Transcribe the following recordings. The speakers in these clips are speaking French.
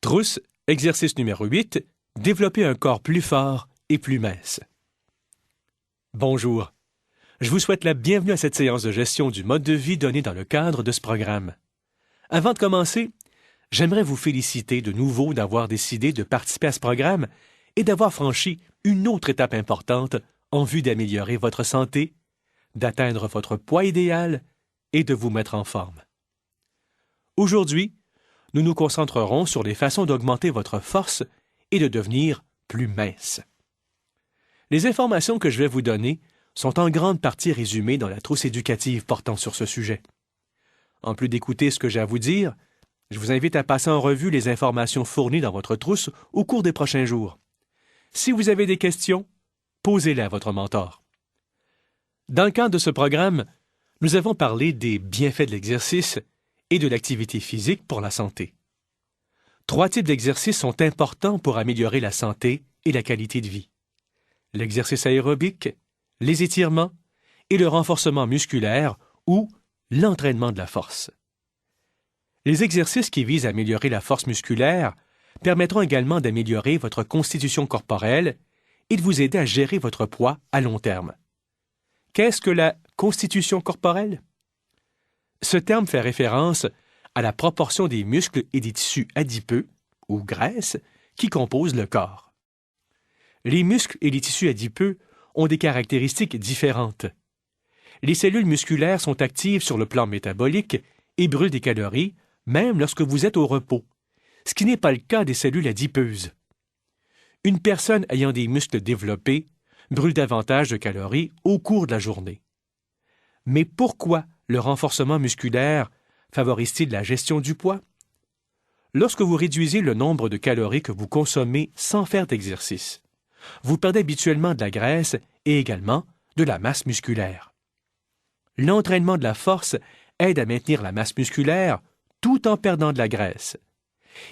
Trousse, exercice numéro 8, développer un corps plus fort et plus mince. Bonjour. Je vous souhaite la bienvenue à cette séance de gestion du mode de vie donnée dans le cadre de ce programme. Avant de commencer, j'aimerais vous féliciter de nouveau d'avoir décidé de participer à ce programme et d'avoir franchi une autre étape importante en vue d'améliorer votre santé, d'atteindre votre poids idéal et de vous mettre en forme. Aujourd'hui, nous nous concentrerons sur les façons d'augmenter votre force et de devenir plus mince. Les informations que je vais vous donner sont en grande partie résumées dans la trousse éducative portant sur ce sujet. En plus d'écouter ce que j'ai à vous dire, je vous invite à passer en revue les informations fournies dans votre trousse au cours des prochains jours. Si vous avez des questions, posez-les à votre mentor. Dans le cadre de ce programme, nous avons parlé des bienfaits de l'exercice et de l'activité physique pour la santé. 3 types d'exercices sont importants pour améliorer la santé et la qualité de vie. L'exercice aérobique, les étirements et le renforcement musculaire ou l'entraînement de la force. Les exercices qui visent à améliorer la force musculaire permettront également d'améliorer votre constitution corporelle et de vous aider à gérer votre poids à long terme. Qu'est-ce que la constitution corporelle? Ce terme fait référence à la proportion des muscles et des tissus adipeux, ou graisses, qui composent le corps. Les muscles et les tissus adipeux ont des caractéristiques différentes. Les cellules musculaires sont actives sur le plan métabolique et brûlent des calories, même lorsque vous êtes au repos, ce qui n'est pas le cas des cellules adipeuses. Une personne ayant des muscles développés brûle davantage de calories au cours de la journée. Mais pourquoi le renforcement musculaire favorise-t-il la gestion du poids? Lorsque vous réduisez le nombre de calories que vous consommez sans faire d'exercice, vous perdez habituellement de la graisse et également de la masse musculaire. L'entraînement de la force aide à maintenir la masse musculaire tout en perdant de la graisse.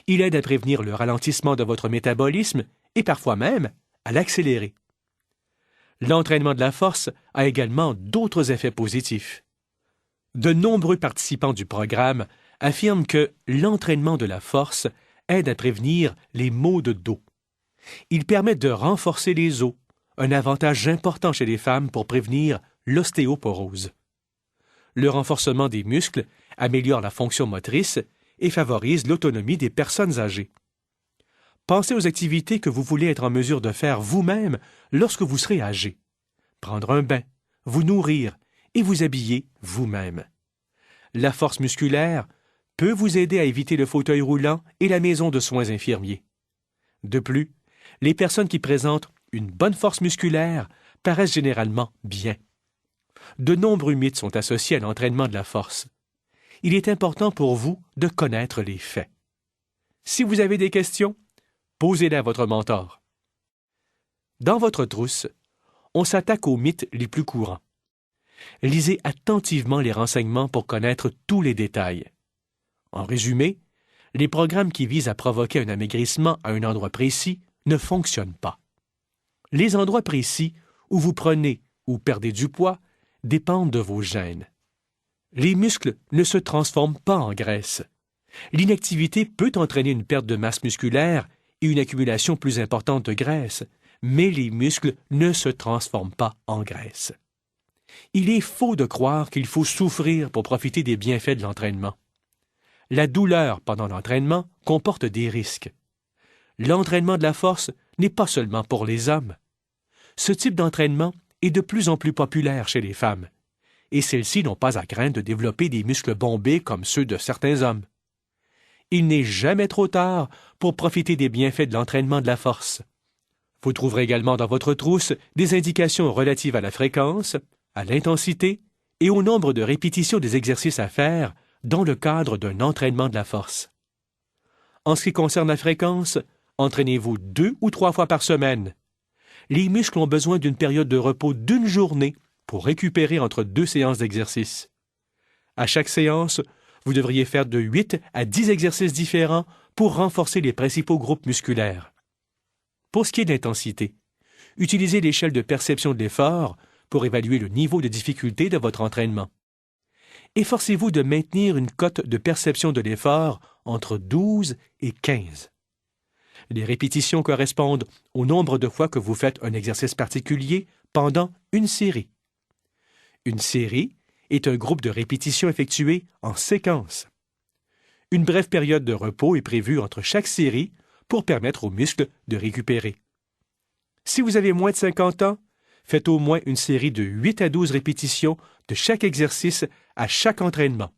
Il aide à prévenir le ralentissement de votre métabolisme et parfois même à l'accélérer. L'entraînement de la force a également d'autres effets positifs. De nombreux participants du programme affirment que l'entraînement de la force aide à prévenir les maux de dos. Il permet de renforcer les os, un avantage important chez les femmes pour prévenir l'ostéoporose. Le renforcement des muscles améliore la fonction motrice et favorise l'autonomie des personnes âgées. Pensez aux activités que vous voulez être en mesure de faire vous-même lorsque vous serez âgé. Prendre un bain, vous nourrir et vous habiller vous-même. La force musculaire peut vous aider à éviter le fauteuil roulant et la maison de soins infirmiers. De plus, les personnes qui présentent une bonne force musculaire paraissent généralement bien. De nombreux mythes sont associés à l'entraînement de la force. Il est important pour vous de connaître les faits. Si vous avez des questions, posez-les à votre mentor. Dans votre trousse, on s'attaque aux mythes les plus courants. Lisez attentivement les renseignements pour connaître tous les détails. En résumé, les programmes qui visent à provoquer un amaigrissement à un endroit précis ne fonctionnent pas. Les endroits précis où vous prenez ou perdez du poids dépendent de vos gènes. Les muscles ne se transforment pas en graisse. L'inactivité peut entraîner une perte de masse musculaire et une accumulation plus importante de graisse, mais les muscles ne se transforment pas en graisse. Il est faux de croire qu'il faut souffrir pour profiter des bienfaits de l'entraînement. La douleur pendant l'entraînement comporte des risques. L'entraînement de la force n'est pas seulement pour les hommes. Ce type d'entraînement est de plus en plus populaire chez les femmes, et celles-ci n'ont pas à craindre de développer des muscles bombés comme ceux de certains hommes. Il n'est jamais trop tard pour profiter des bienfaits de l'entraînement de la force. Vous trouverez également dans votre trousse des indications relatives à la fréquence, à l'intensité et au nombre de répétitions des exercices à faire dans le cadre d'un entraînement de la force. En ce qui concerne la fréquence, entraînez-vous 2 ou 3 fois par semaine. Les muscles ont besoin d'une période de repos d'1 journée pour récupérer entre 2 séances d'exercice. À chaque séance, vous devriez faire de 8 à 10 exercices différents pour renforcer les principaux groupes musculaires. Pour ce qui est de l'intensité, utilisez l'échelle de perception de l'effort pour évaluer le niveau de difficulté de votre entraînement. Efforcez-vous de maintenir une cote de perception de l'effort entre 12 et 15. Les répétitions correspondent au nombre de fois que vous faites un exercice particulier pendant une série. Une série est un groupe de répétitions effectuées en séquence. Une brève période de repos est prévue entre chaque série pour permettre aux muscles de récupérer. Si vous avez moins de 50 ans, faites au moins une série de 8 à 12 répétitions de chaque exercice à chaque entraînement.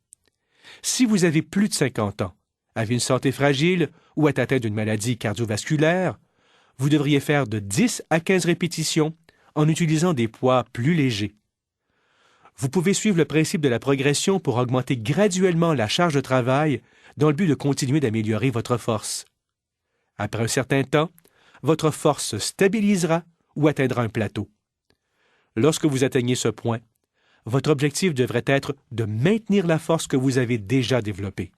Si vous avez plus de 50 ans, avez une santé fragile ou êtes atteint d'une maladie cardiovasculaire, vous devriez faire de 10 à 15 répétitions en utilisant des poids plus légers. Vous pouvez suivre le principe de la progression pour augmenter graduellement la charge de travail dans le but de continuer d'améliorer votre force. Après un certain temps, votre force se stabilisera ou atteindra un plateau. Lorsque vous atteignez ce point, votre objectif devrait être de maintenir la force que vous avez déjà développée.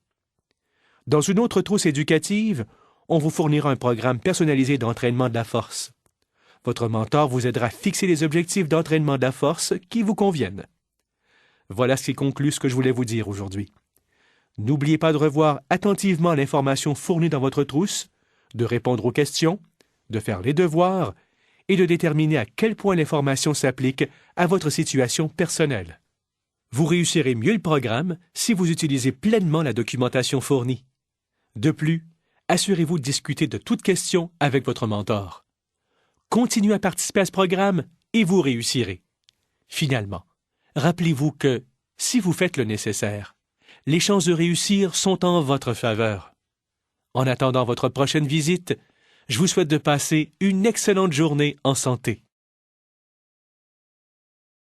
Dans une autre trousse éducative, on vous fournira un programme personnalisé d'entraînement de la force. Votre mentor vous aidera à fixer les objectifs d'entraînement de la force qui vous conviennent. Voilà ce qui conclut ce que je voulais vous dire aujourd'hui. N'oubliez pas de revoir attentivement l'information fournie dans votre trousse, de répondre aux questions, de faire les devoirs et de déterminer à quel point l'information s'applique à votre situation personnelle. Vous réussirez mieux le programme si vous utilisez pleinement la documentation fournie. De plus, assurez-vous de discuter de toute question avec votre mentor. Continuez à participer à ce programme et vous réussirez. Finalement, rappelez-vous que, si vous faites le nécessaire, les chances de réussir sont en votre faveur. En attendant votre prochaine visite, je vous souhaite de passer une excellente journée en santé.